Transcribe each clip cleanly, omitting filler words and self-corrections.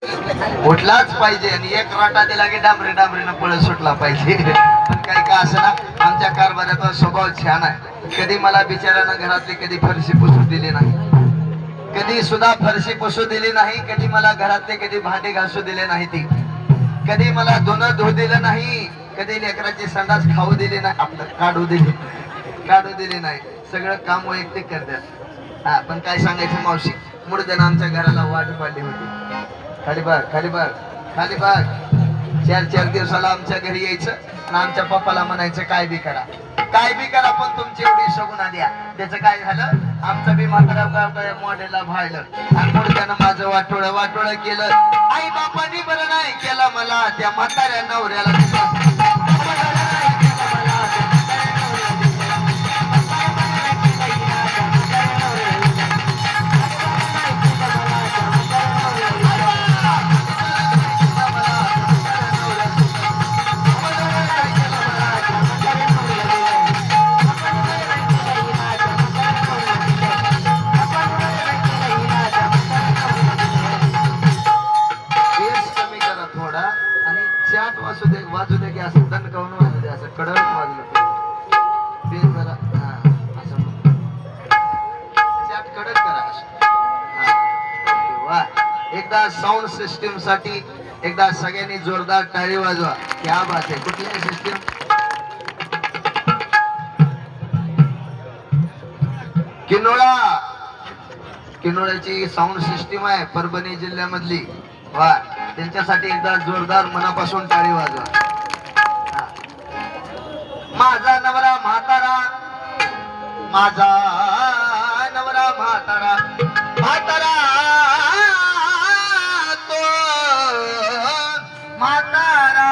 उठलाच पाहिजे आणि एक राटा दिला की डांबरी डांबरीनं पळ सुटला पाहिजे. पण काही का असं ना, आमच्या कारभाराचा स्वभाव छान आहे. कधी मला बिचाऱ्यानं घरातली कधी फरशी पुसू दिली नाही, कधी सुद्धा फरशी पुसू दिली नाही. कधी मला घरातले कधी भांडे घासू दिले नाही, ती कधी मला धुणं धुऊ दिलं नाही, कधी लेकराची संडास खाऊ दिली नाही, आपलं काढू दिली नाही. सगळं काम वैयक्तिक करतात. हा, पण काय सांगायचं मावशी, मुडद्यानं आमच्या घराला वाट पाडली होती. खाली बघ खाली बघ खाली बघ. 4-4 दिवसाला आमच्या घरी यायचं आणि आमच्या पप्पाला म्हणायचं काय बी करा काय बी करा, पण तुमची एवढी शगुना द्या. त्याचं काय झालं, आमचं बी म्हातारा मॉडेलला भाळलं आणि मुडद्यानं माझं वाटोळं केलं. आई बापानी बरं नाही केलं मला, त्या म्हाताऱ्या नवऱ्याला वाजू दे की असं दणकावून वाजू दे, असं कडक वाजलं ते जरा. हा, असं चाट कडक करा असं. वा, एकदा साऊंड सिस्टीम साठी एकदा सगळ्यांनी जोरदार टाळी वाजवा. क्या बात आहे. कुठली आहे सिस्टीम? किनोळ्याची साऊंड सिस्टीम आहे परभणी जिल्ह्यामधली. वा, त्यांच्यासाठी एकदा जोरदार मनापासून टाळी वाजवा. माझा नवरा म्हातारा, माझा नवरा म्हातारा, म्हातारा तो म्हातारा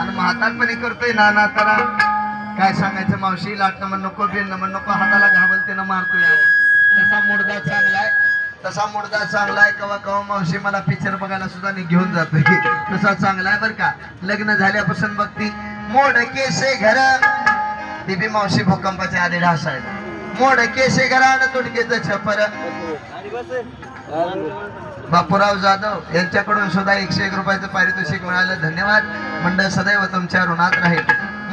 आणि म्हातारपणी करतोय नाना तारा. काय सांगायचं मावशी, लाटणं म्हण नको, बिन म्हण नको, हाताला घाबलतेनं मारतोय. तसा मुडदा चांगलाय, तसा मुडदा चांगलाय. कवा कवा मावशी मला पिक्चर बघायला सुद्धा घेऊन जातोय. तसा चांगलाय बर का. लग्न झाल्यापासून बघती मोडके से घर, ती बी मावशी भूकंपाच्या आधी ढासायला. मोडके से घरानं तुडकेचं छपर. बापूराव जाधव यांच्याकडून सुद्धा 101 रुपयाचं पारितोषिक मिळालं. धन्यवाद. मंडळ सदैव तुमच्या ऋणात राहील.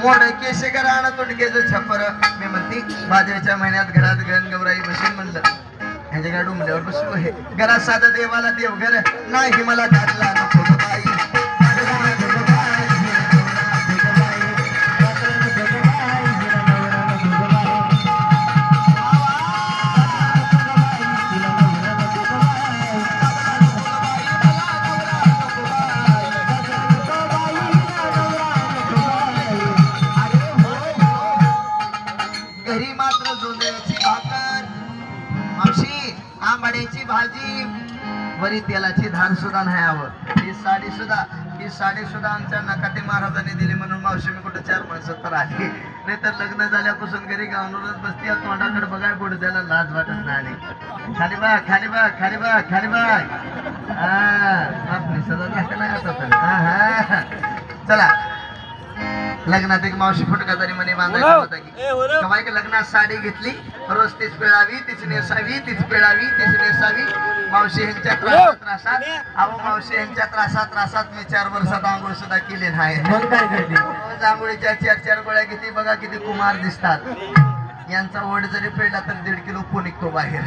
मोडके से घरानं तुडकेचं छपर. मी म्हणती भाद्याच्या महिन्यात घरात गण गौराई बसेल म्हणलं, ह्याच्या डुंबल्यावर बसलो आहे. घरात साधं देवाला देवघर नाही मला घातला नको बाई. घरी मात्र जोंधळ्याची भाकर, मावशी आंबाड्याची भाजी, वरी तेलाची धार सुद्धा नाही हवं. ही साडी सुद्धा आमच्या नकाते महाराजांनी दिली म्हणून मावशी मी कुठं 4 माणसं तर आली. नाही तर लग्न झाल्यापासून घरी गावूनच बसती. तोंडाकडे बघाय पुढे त्याला लाज वाटत नाही. खाली बघ खाली बघ खाली बघ खाली बघ. आपली सदा दाखल आता. चला, लग्नात एक मावशी फुटका तरी म्हणे बांधायचा होता की कमाई की लग्नात साडी घेतली, रोज तीच पिळावी, तीच नेसावी, तीच पिळावी, तीच नेसावी. मावशी यांच्या त्रासात अहो मावशी यांच्या त्रासात मी 4 वर्षात आंघोळ सुद्धा केली नाही. मग काय करते, रोज आंघोळीच्या 4 गोळ्या किती बघा, किती कुमार दिसतात. यांचा ओढ जरी पिळला तर 1.5 किलो निघतो बाहेर.